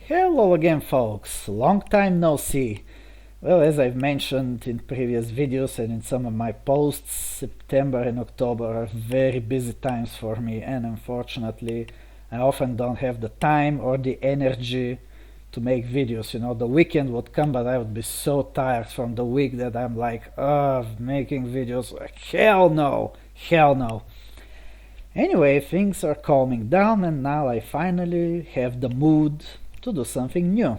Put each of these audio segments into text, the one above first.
Hello again, folks. Long time no see. Well, as I've mentioned in previous videos and in some of my posts, September and October are very busy times for me, and unfortunately, I often don't have the time or the energy to make videos. The weekend would come, but I would be so tired from the week that I'm like, making videos. Hell no! Hell no! Anyway, things are calming down, and now I finally have the mood to do something new.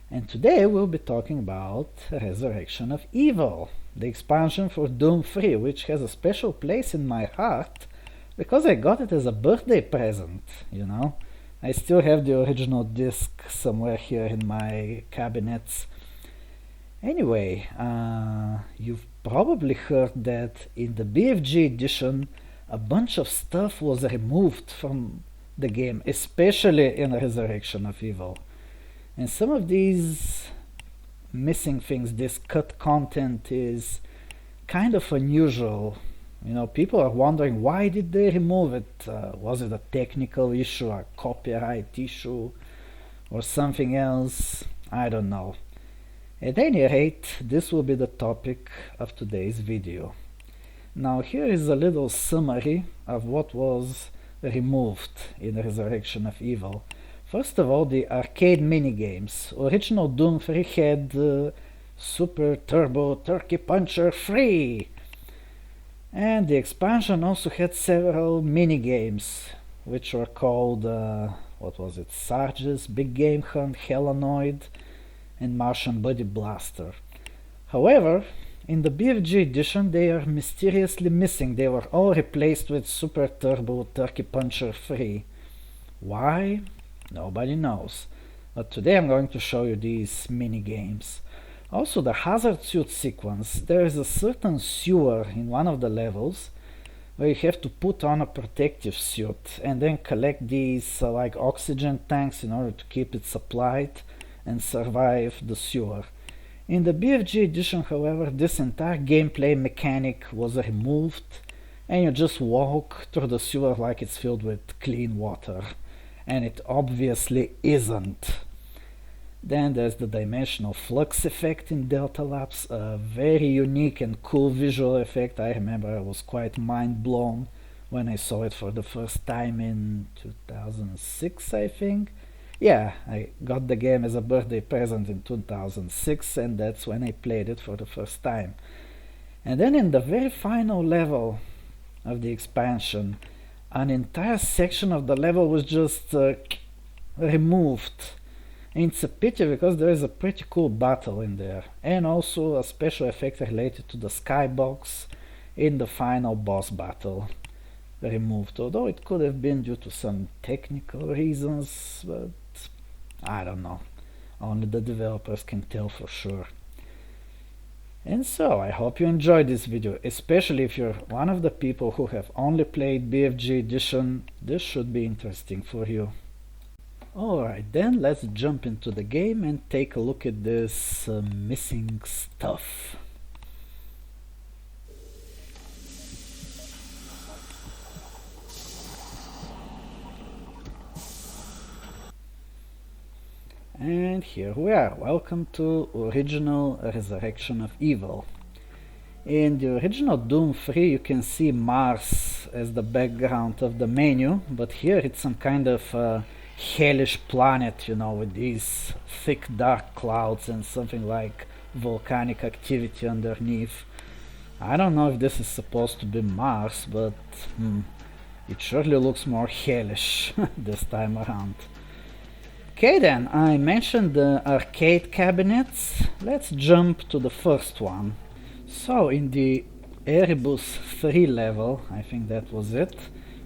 And today we'll be talking about Resurrection of Evil, the expansion for Doom 3, which has a special place in my heart because I got it as a birthday present. I still have the original disc somewhere here in my cabinets. Anyway, you've probably heard that in the BFG edition a bunch of stuff was removed from the game, especially in Resurrection of Evil. And some of these missing things, this cut content, is kind of unusual. People are wondering why did they remove it? Was it a technical issue, a copyright issue, or something else? I don't know. At any rate, this will be the topic of today's video. Now here is a little summary of what was removed in Resurrection of Evil. First of all, the arcade minigames. Original Doom 3 had Super Turbo Turkey Puncher 3! And the expansion also had several minigames, which were called, Sarge's Big Game Hunt, Helanoid, and Martian Buddy Blaster. However, in the BFG edition they are mysteriously missing. They were all replaced with Super Turbo Turkey Puncher 3. Why? Nobody knows. But today I'm going to show you these mini games. Also, the hazard suit sequence. There is a certain sewer in one of the levels where you have to put on a protective suit and then collect these like oxygen tanks in order to keep it supplied and survive the sewer. In the BFG edition, however, this entire gameplay mechanic was removed and you just walk through the sewer like it's filled with clean water. And it obviously isn't. Then there's the dimensional flux effect in Delta Labs, a very unique and cool visual effect. I remember I was quite mind blown when I saw it for the first time in 2006, I think. Yeah, I got the game as a birthday present in 2006, and that's when I played it for the first time. And then in the very final level of the expansion, an entire section of the level was just removed. And it's a pity because there is a pretty cool battle in there, and also a special effect related to the skybox in the final boss battle removed, although it could have been due to some technical reasons, but I don't know. Only the developers can tell for sure. And so, I hope you enjoyed this video, especially if you're one of the people who have only played BFG Edition. This should be interesting for you. Alright then, let's jump into the game and take a look at this missing stuff. And here we are. Welcome to original Resurrection of Evil. In the original Doom 3 you can see Mars as the background of the menu, but here it's some kind of hellish planet, with these thick dark clouds and something like volcanic activity underneath. I don't know if this is supposed to be Mars, but it surely looks more hellish this time around. Okay then, I mentioned the arcade cabinets. Let's jump to the first one. So in the Erebus 3 level, I think that was it,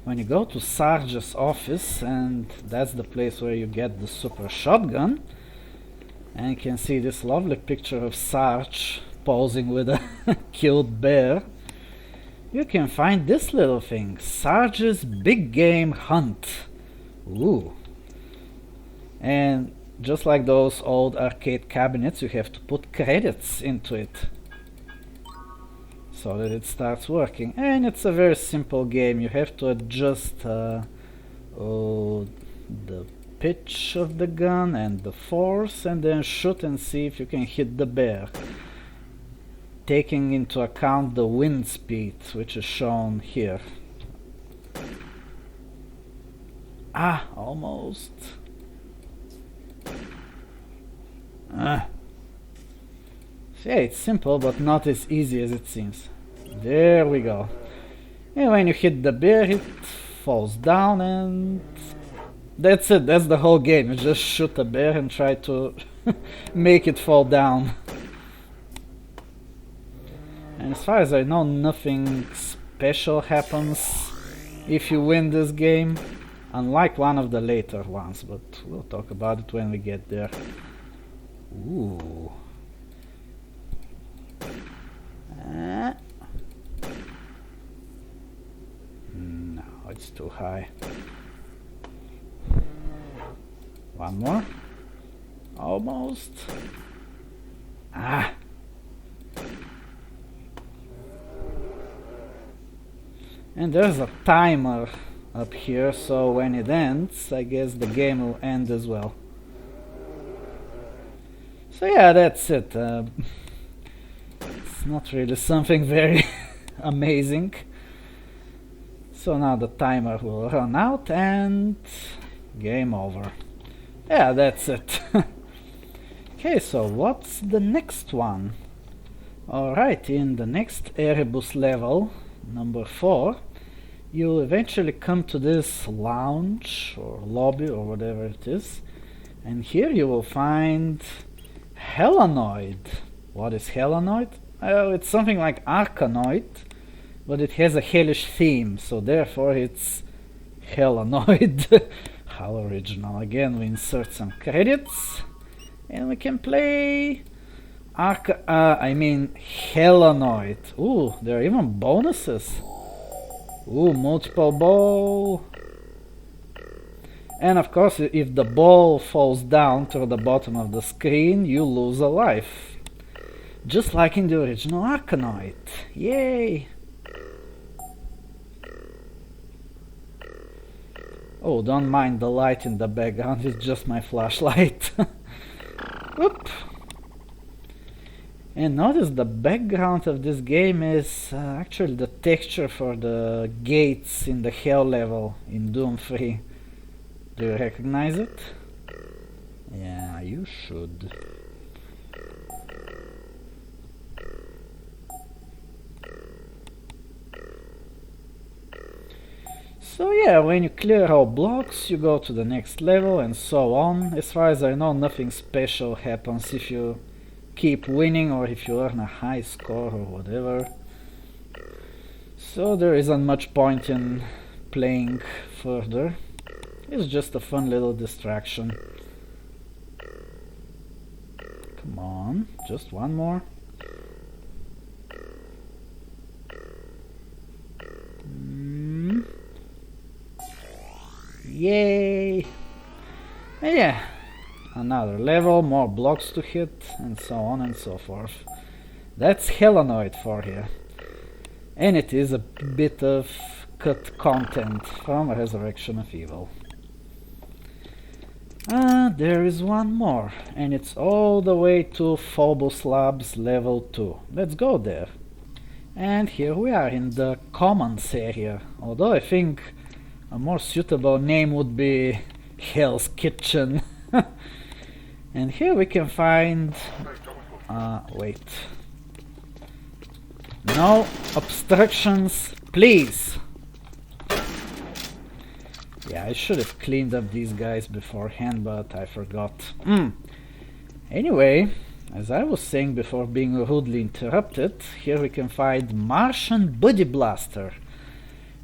when you go to Sarge's office, and that's the place where you get the super shotgun, and you can see this lovely picture of Sarge posing with a killed bear, you can find this little thing, Sarge's Big Game Hunt. Ooh. And just like those old arcade cabinets, you have to put credits into it so that it starts working. And it's a very simple game. You have to adjust the pitch of the gun and the force, and then shoot and see if you can hit the bear, taking into account the wind speed, which is shown here. Ah, almost. So yeah, it's simple, but not as easy as it seems. There we go. And when you hit the bear, it falls down, and that's it. That's the whole game. You just shoot a bear and try to make it fall down. And as far as I know, nothing special happens if you win this game, unlike one of the later ones, but we'll talk about it when we get there. Ooh. No, it's too high. One more. Almost. Ah. And there's a timer up here, so when it ends, I guess the game will end as well. So yeah, that's it. It's not really something very amazing. So now the timer will run out and game over. Yeah, that's it. Okay, so what's the next one? Alright, in the next Erebus level, number 4, you'll eventually come to this lounge or lobby or whatever it is, and here you will find Helanoid. What is Helanoid? Well, it's something like Arkanoid, but it has a hellish theme, so therefore it's Helanoid. How original. Again, we insert some credits, and we can play Helanoid. Ooh, there are even bonuses. Ooh, multiple ball. And of course, if the ball falls down to the bottom of the screen, you lose a life. Just like in the original Arkanoid. Yay! Oh, don't mind the light in the background, it's just my flashlight. Whoop! And notice the background of this game is actually the texture for the gates in the Hell level in Doom 3. Do you recognize it? Yeah, you should. So yeah, when you clear all blocks, you go to the next level and so on. As far as I know, nothing special happens if you keep winning or if you earn a high score or whatever. So there isn't much point in playing further. It's just a fun little distraction. Come on, just one more. Yay! And yeah, another level, more blocks to hit, and so on and so forth. That's Helanoid for you. And it is a bit of cut content from Resurrection of Evil. There is one more, and it's all the way to Phobos Labs level 2. Let's go there. And here we are in the Commons area, although I think a more suitable name would be Hell's Kitchen. And here we can find... wait. No obstructions, please! Yeah, I should have cleaned up these guys beforehand, but I forgot. Anyway, as I was saying before being rudely interrupted, here we can find Martian Buddy Blaster.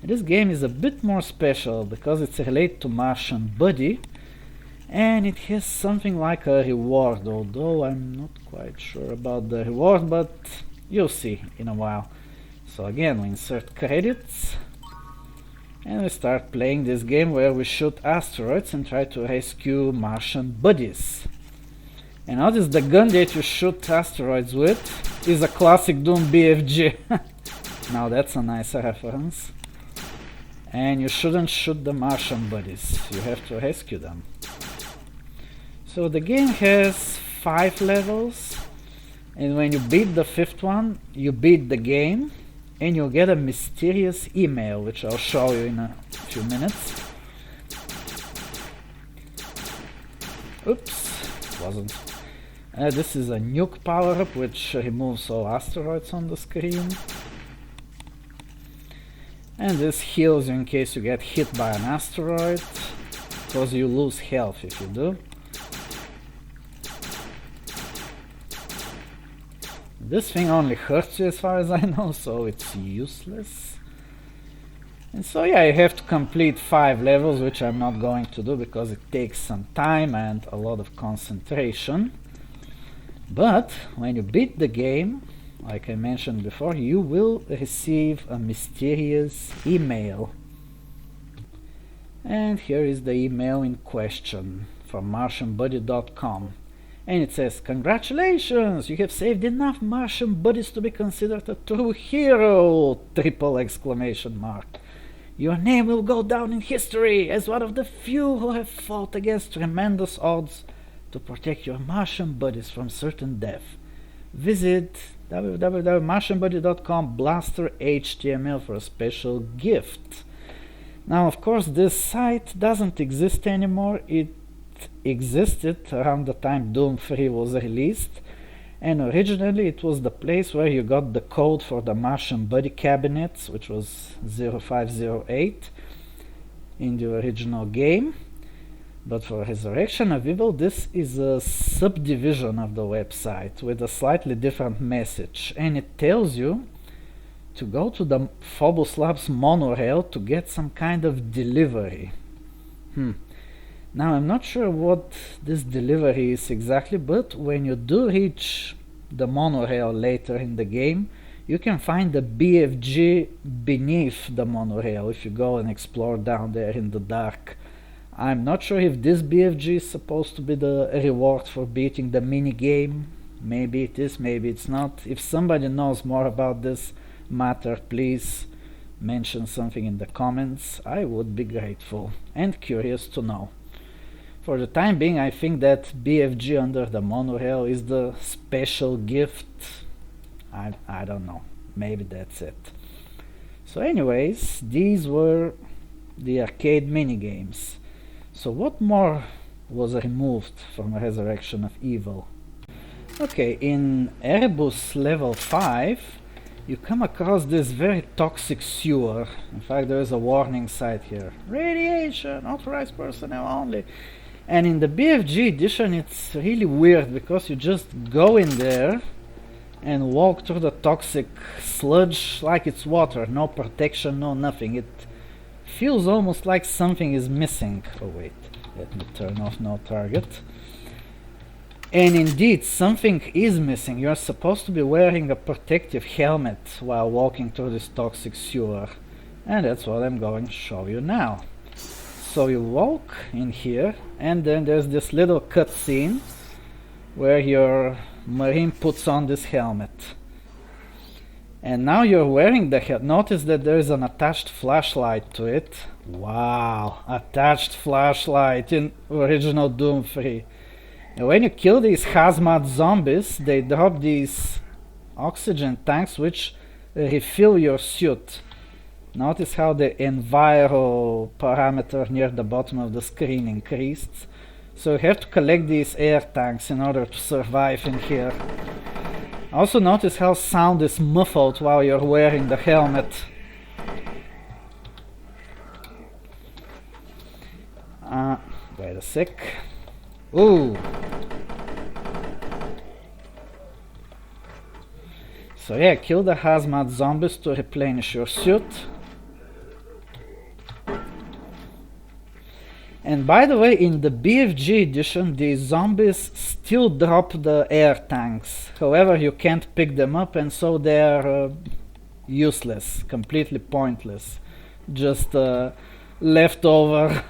This game is a bit more special because it's related to Martian Buddy, and it has something like a reward, although I'm not quite sure about the reward, but you'll see in a while. So again, we insert credits, and we start playing this game where we shoot asteroids and try to rescue Martian buddies. And notice the gun that you shoot asteroids with is a classic Doom BFG. Now that's a nice reference. And you shouldn't shoot the Martian buddies, you have to rescue them. So the game has 5 levels, and when you beat the 5th one, you beat the game, and you'll get a mysterious email, which I'll show you in a few minutes. Oops, wasn't. This is a nuke power-up, which removes all asteroids on the screen. And this heals you in case you get hit by an asteroid, because you lose health if you do. This thing only hurts you as far as I know, so it's useless. And so yeah, you have to complete 5 levels, which I'm not going to do because it takes some time and a lot of concentration. But when you beat the game, like I mentioned before, you will receive a mysterious email. And here is the email in question from MartianBuddy.com. And it says, "Congratulations! You have saved enough Martian buddies to be considered a true hero!" Triple exclamation mark. "Your name will go down in history as one of the few who have fought against tremendous odds to protect your Martian buddies from certain death. Visit www.martianbuddy.com/blaster.html for a special gift." Now, of course, this site doesn't exist anymore. It existed around the time Doom 3 was released, and originally it was the place where you got the code for the Martian Buddy cabinets, which was 0508 in the original game. But for Resurrection of Evil, this is a subdivision of the website with a slightly different message, and it tells you to go to the Phobos Labs monorail to get some kind of delivery. Now, I'm not sure what this delivery is exactly, but when you do reach the monorail later in the game, you can find the BFG beneath the monorail if you go and explore down there in the dark. I'm not sure if this BFG is supposed to be the reward for beating the minigame. Maybe it is, maybe it's not. If somebody knows more about this matter, please mention something in the comments. I would be grateful and curious to know. For the time being, I think that BFG under the monorail is the special gift. I don't know. Maybe that's it. So anyways, these were the arcade minigames. So what more was removed from Resurrection of Evil? Okay, in Erebus level 5, you come across this very toxic sewer. In fact, there is a warning sign here. Radiation, authorized personnel only. And in the BFG edition, it's really weird because you just go in there and walk through the toxic sludge like it's water. No protection, no nothing. It feels almost like something is missing. Oh wait, let me turn off no target. And indeed, something is missing. You're supposed to be wearing a protective helmet while walking through this toxic sewer. And that's what I'm going to show you now. So you walk in here, and then there's this little cutscene where your Marine puts on this helmet. And now you're wearing the helmet. Notice that there is an attached flashlight to it. Wow, attached flashlight in original Doom 3. And when you kill these hazmat zombies, they drop these oxygen tanks which refill your suit. Notice how the enviro parameter near the bottom of the screen increased. So you have to collect these air tanks in order to survive in here. Also notice how sound is muffled while you're wearing the helmet. Wait a sec. Ooh! So yeah, kill the hazmat zombies to replenish your suit. And by the way, in the BFG edition, these zombies still drop the air tanks. However, you can't pick them up, and so they're useless, completely pointless. Just leftover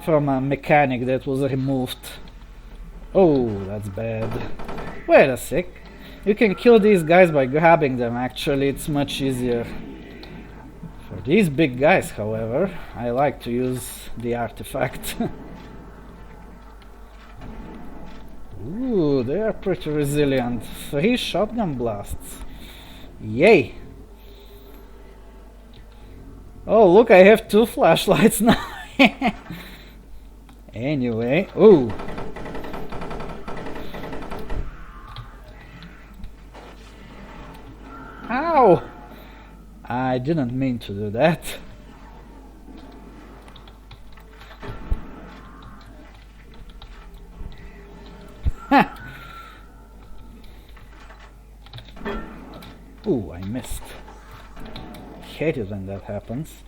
from a mechanic that was removed. Oh, that's bad. Wait a sec. You can kill these guys by grabbing them, actually, it's much easier. For these big guys, however, I like to use the artifact. Ooh, they are pretty resilient. 3 shotgun blasts. Yay! Oh, look, I have 2 flashlights now. Anyway, ooh. Ow! I didn't mean to do that. Ooh, I missed. Hate it when that happens.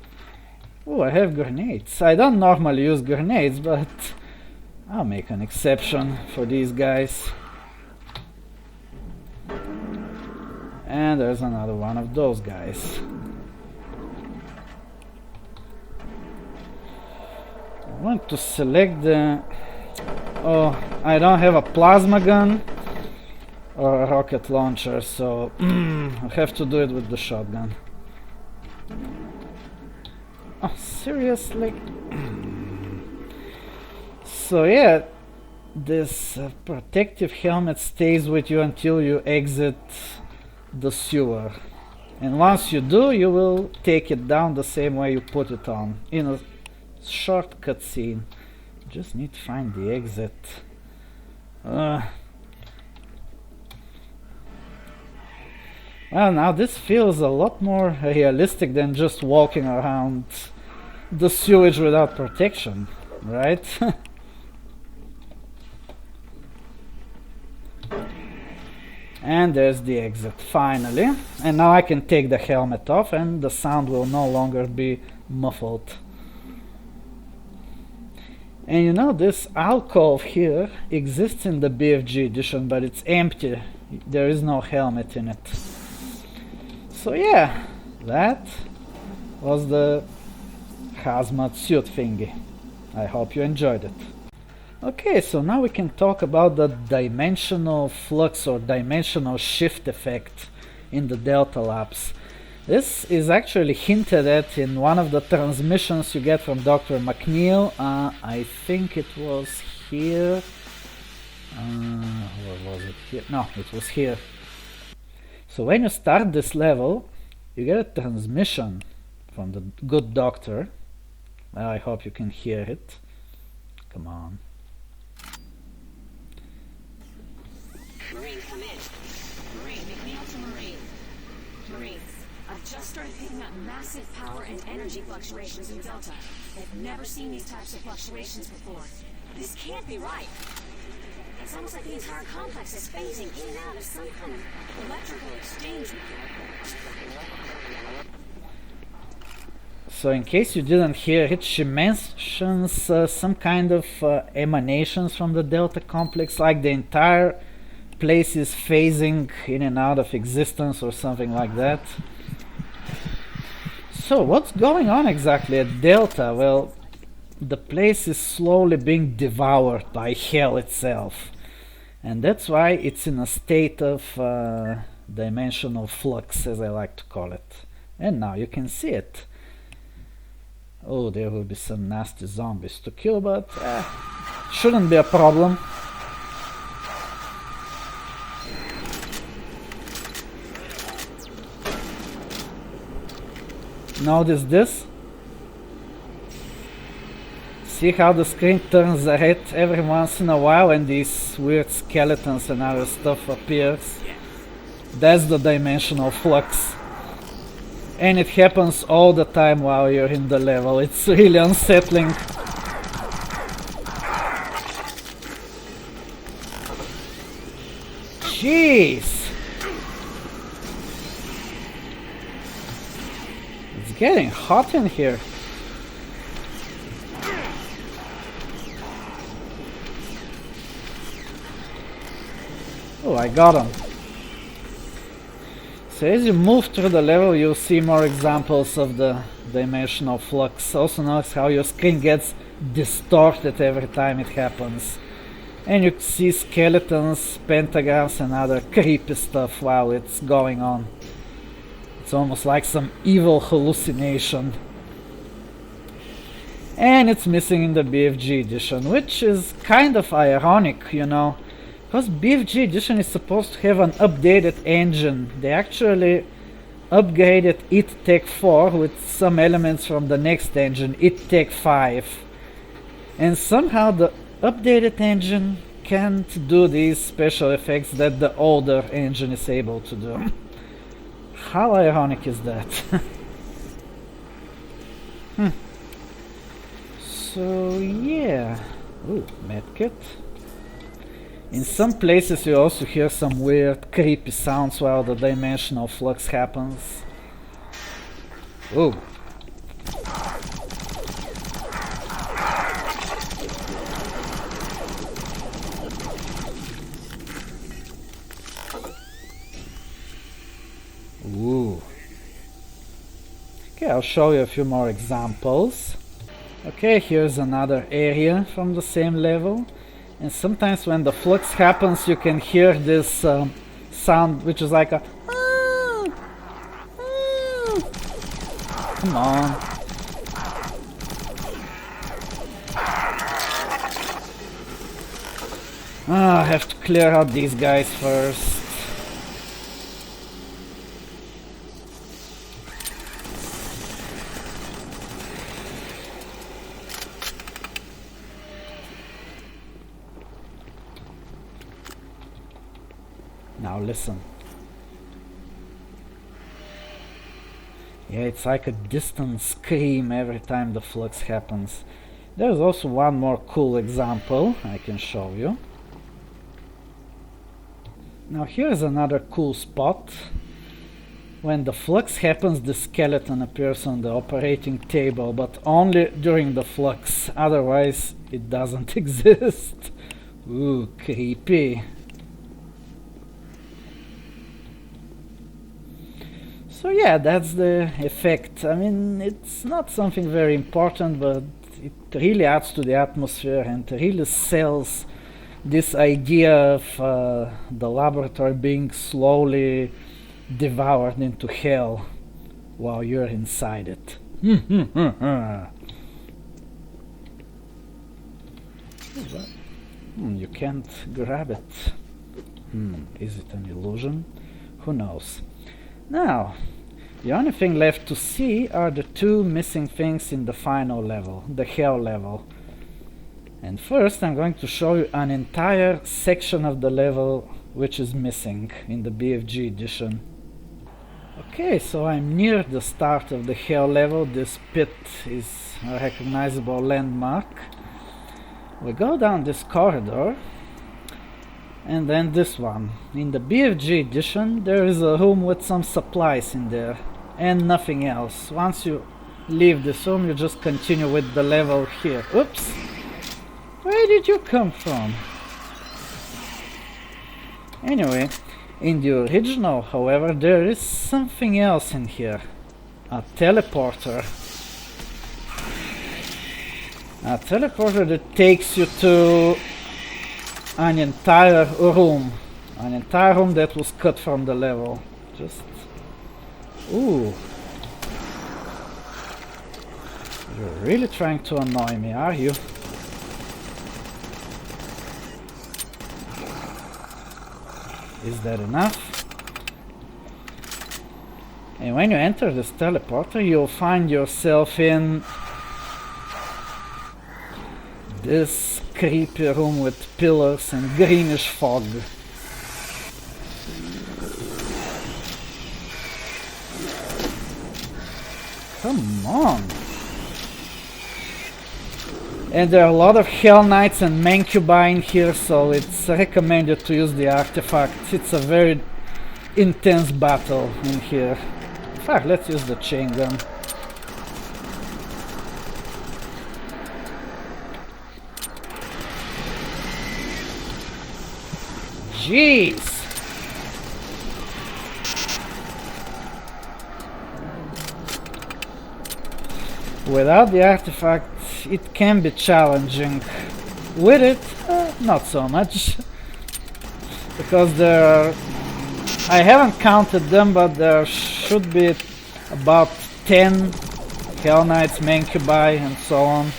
Ooh, I have grenades. I don't normally use grenades, but I'll make an exception for these guys. And there's another one of those guys. I want to select the... Oh, I don't have a plasma gun or a rocket launcher, so I have to do it with the shotgun. Oh, seriously? So yeah, this protective helmet stays with you until you exit the sewer. And once you do, you will take it down the same way you put it on, in a short cutscene. Just need to find the exit. Well, now this feels a lot more realistic than just walking around the sewage without protection, right? And there's the exit, finally. And now I can take the helmet off and the sound will no longer be muffled. And you know, this alcove here exists in the BFG edition, but it's empty. There is no helmet in it. So yeah, that was the hazmat suit thingy. I hope you enjoyed it. Okay, so now we can talk about the dimensional flux or dimensional shift effect in the Delta Labs. This is actually hinted at in one of the transmissions you get from Dr. McNeil. I think it was here. Or was it here? No, it was here. So when you start this level, you get a transmission from the good doctor. Well, I hope you can hear it. Come on. Marine, come in. Marine, McNeil to Marine. Marine, I've just started picking up massive power and energy fluctuations in Delta. I've never seen these types of fluctuations before. This can't be right. It's almost like the entire complex is phasing in and out of some kind of electrical exchange. So in case you didn't hear it, she mentions some kind of emanations from the Delta complex, like the entire place is phasing in and out of existence or something like that. So what's going on exactly at Delta? Well, the place is slowly being devoured by hell itself. And that's why it's in a state of dimensional flux, as I like to call it. And now you can see it. Oh, there will be some nasty zombies to kill, but shouldn't be a problem. Notice this? See how the screen turns red every once in a while and these weird skeletons and other stuff appears? That's the dimensional flux. And it happens all the time while you're in the level. It's really unsettling. Jeez! It's getting hot in here. Oh, I got him. So as you move through the level, you'll see more examples of the dimensional flux. Also notice how your screen gets distorted every time it happens. And you see skeletons, pentagrams and other creepy stuff while it's going on. It's almost like some evil hallucination. And it's missing in the BFG edition, which is kind of ironic, you know. Because BFG Edition is supposed to have an updated engine. They actually upgraded IT Tech 4 with some elements from the next engine, IT Tech 5. And somehow the updated engine can't do these special effects that the older engine is able to do. How ironic is that? So yeah. Ooh, medkit. In some places you also hear some weird creepy sounds while the dimensional flux happens. Ooh. Ooh. Okay, I'll show you a few more examples. Okay, here's another area from the same level. And sometimes when the flux happens, you can hear this sound, which is like a... Come on. I have to clear out these guys first. Now listen. Yeah, it's like a distant scream every time the flux happens. There's also one more cool example I can show you. Now here's another cool spot. When the flux happens, the skeleton appears on the operating table, but only during the flux, otherwise it doesn't exist. Ooh, creepy. So yeah, that's the effect. I mean, it's not something very important, but it really adds to the atmosphere and really sells this idea of the laboratory being slowly devoured into hell while you're inside it. You can't grab it. Is it an illusion? Who knows? Now, the only thing left to see are the two missing things in the final level, the hell level. And first I'm going to show you an entire section of the level which is missing in the BFG edition. Okay, so I'm near the start of the hell level. This pit is a recognizable landmark. We go down this corridor and then this one. In the BFG edition there is a room with some supplies in there and nothing else. Once you leave this room you just continue with the level here. Oops! Where did you come from? Anyway, in the original, however, there is something else in here. A teleporter. A teleporter that takes you to an entire room that was cut from the level. Just... ooh. You're really trying to annoy me, are you? Is that enough? And when you enter this teleporter, you'll find yourself in this creepy room with pillars and greenish fog. Come on! And there are a lot of Hell Knights and Mancubi in here, so it's recommended to use the artifact. It's a very intense battle in here. In fact, let's use the chain gun. Jeez! Without the artifact, it can be challenging. With it, not so much. Because there are... I haven't counted them, but there should be about 10 Hell Knights, Mancubi, and so on.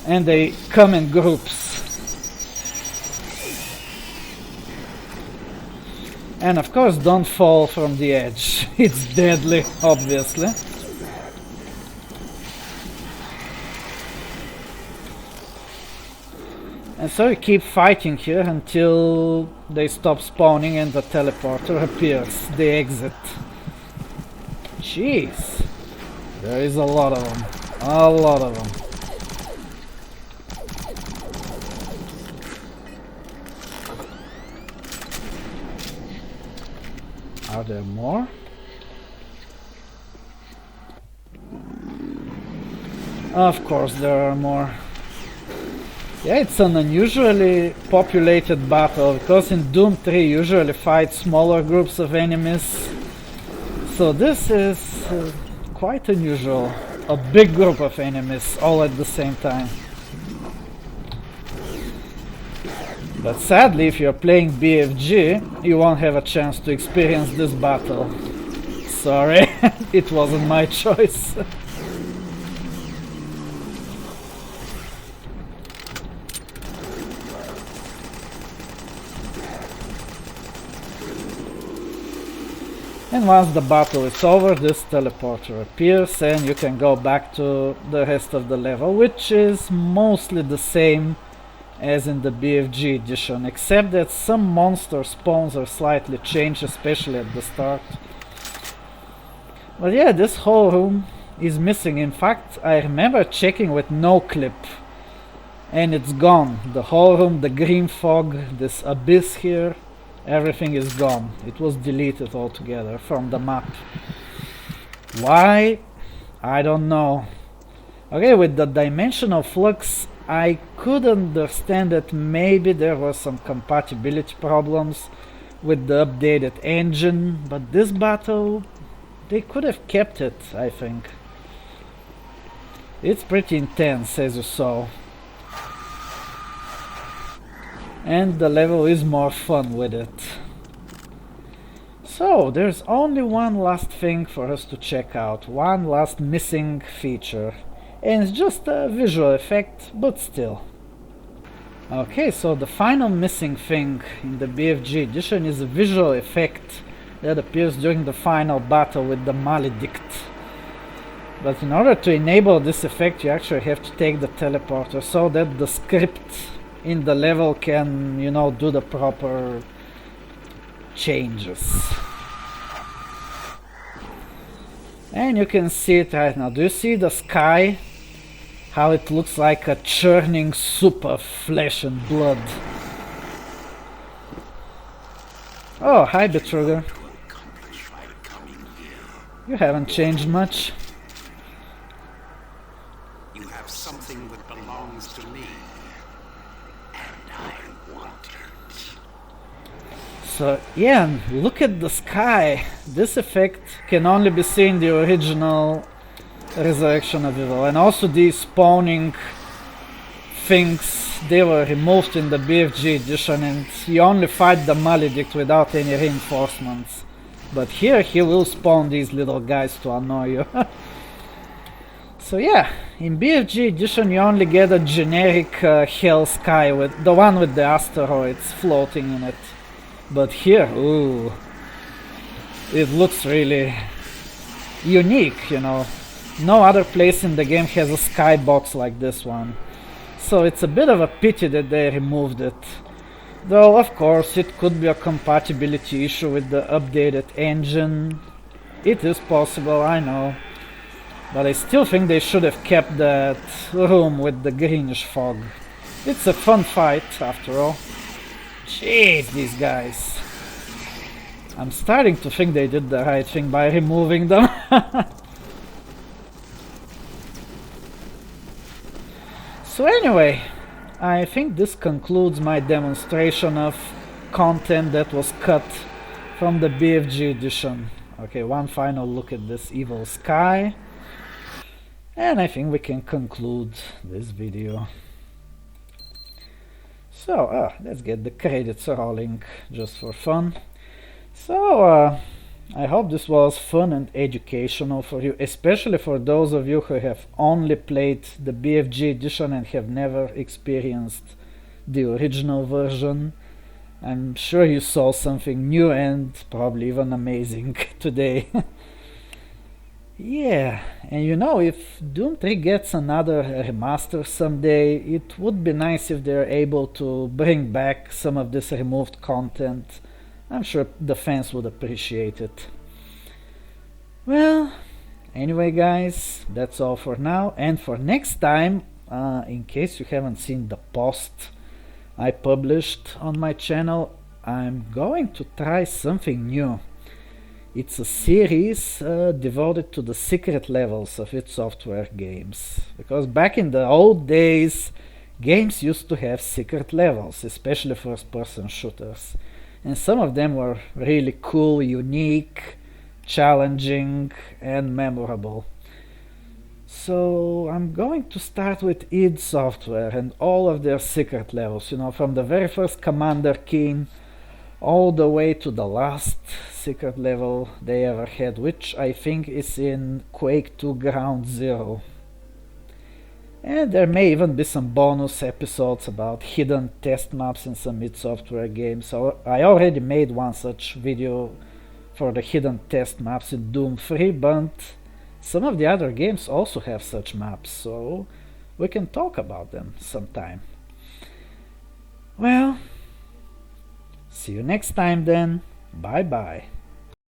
And they come in groups. And of course, don't fall from the edge. It's deadly, obviously. And so you keep fighting here until they stop spawning and the teleporter appears, the exit. Jeez, there is a lot of them, a lot of them. Are there more? Of course there are more. Yeah, it's an unusually populated battle, because in Doom 3 you usually fight smaller groups of enemies. So this is quite unusual. A big group of enemies all at the same time. But sadly, if you're playing BFG, you won't have a chance to experience this battle. Sorry, it wasn't my choice. And once the battle is over, this teleporter appears and you can go back to the rest of the level, which is mostly the same as in the BFG edition, except that some monster spawns are slightly changed, especially at the start. But yeah, this whole room is missing. In fact, I remember checking with no clip and it's gone. The whole room, the green fog, this abyss here, everything is gone. It was deleted altogether from the map. Why? I don't know. Okay, with the dimensional flux, I could understand that maybe there were some compatibility problems with the updated engine, but this battle, they could have kept it, I think. It's pretty intense, as you saw. And the level is more fun with it. So, there's only one last thing for us to check out, one last missing feature. And it's just a visual effect, but still. Okay, so the final missing thing in the BFG edition is a visual effect that appears during the final battle with the Maledict. But in order to enable this effect, you actually have to take the teleporter so that the script in the level can, you know, do the proper changes. And you can see it right now. Do you see the sky? How it looks like a churning soup of flesh and blood. Oh, hi Betruger. You haven't changed much. You have something that belongs to me, and I want it. So yeah, and look at the sky. This effect can only be seen in the original Resurrection of Evil, and also these spawning things, they were removed in the BFG edition, and you only fight the Maledict without any reinforcements. But here he will spawn these little guys to annoy you. So yeah, in BFG edition you only get a generic hell sky with the one with the asteroids floating in it. But here, ooh, it looks really unique, you know. No other place in the game has a skybox like this one. So it's a bit of a pity that they removed it. Though of course it could be a compatibility issue with the updated engine. It is possible, I know. But I still think they should have kept that room with the greenish fog. It's a fun fight after all. Jeez, these guys. I'm starting to think they did the right thing by removing them. So anyway, I think this concludes my demonstration of content that was cut from the BFG edition. Okay, one final look at this evil sky. And I think we can conclude this video. So, let's get the credits rolling just for fun. So, I hope this was fun and educational for you, especially for those of you who have only played the BFG edition and have never experienced the original version. I'm sure you saw something new and probably even amazing today. Yeah, and you know, if Doom 3 gets another remaster someday, it would be nice if they're able to bring back some of this removed content. I'm sure the fans would appreciate it. Well, anyway guys, that's all for now, and for next time, in case you haven't seen the post I published on my channel, I'm going to try something new. It's a series devoted to the secret levels of id Software games. Because back in the old days, games used to have secret levels, especially first-person shooters. And some of them were really cool, unique, challenging, and memorable. So I'm going to start with id Software and all of their secret levels, you know, from the very first Commander Keen all the way to the last secret level they ever had, which I think is in Quake 2 Ground Zero. And there may even be some bonus episodes about hidden test maps in some id Software games. So I already made one such video for the hidden test maps in Doom 3, but some of the other games also have such maps, so we can talk about them sometime. Well, see you next time then. Bye bye.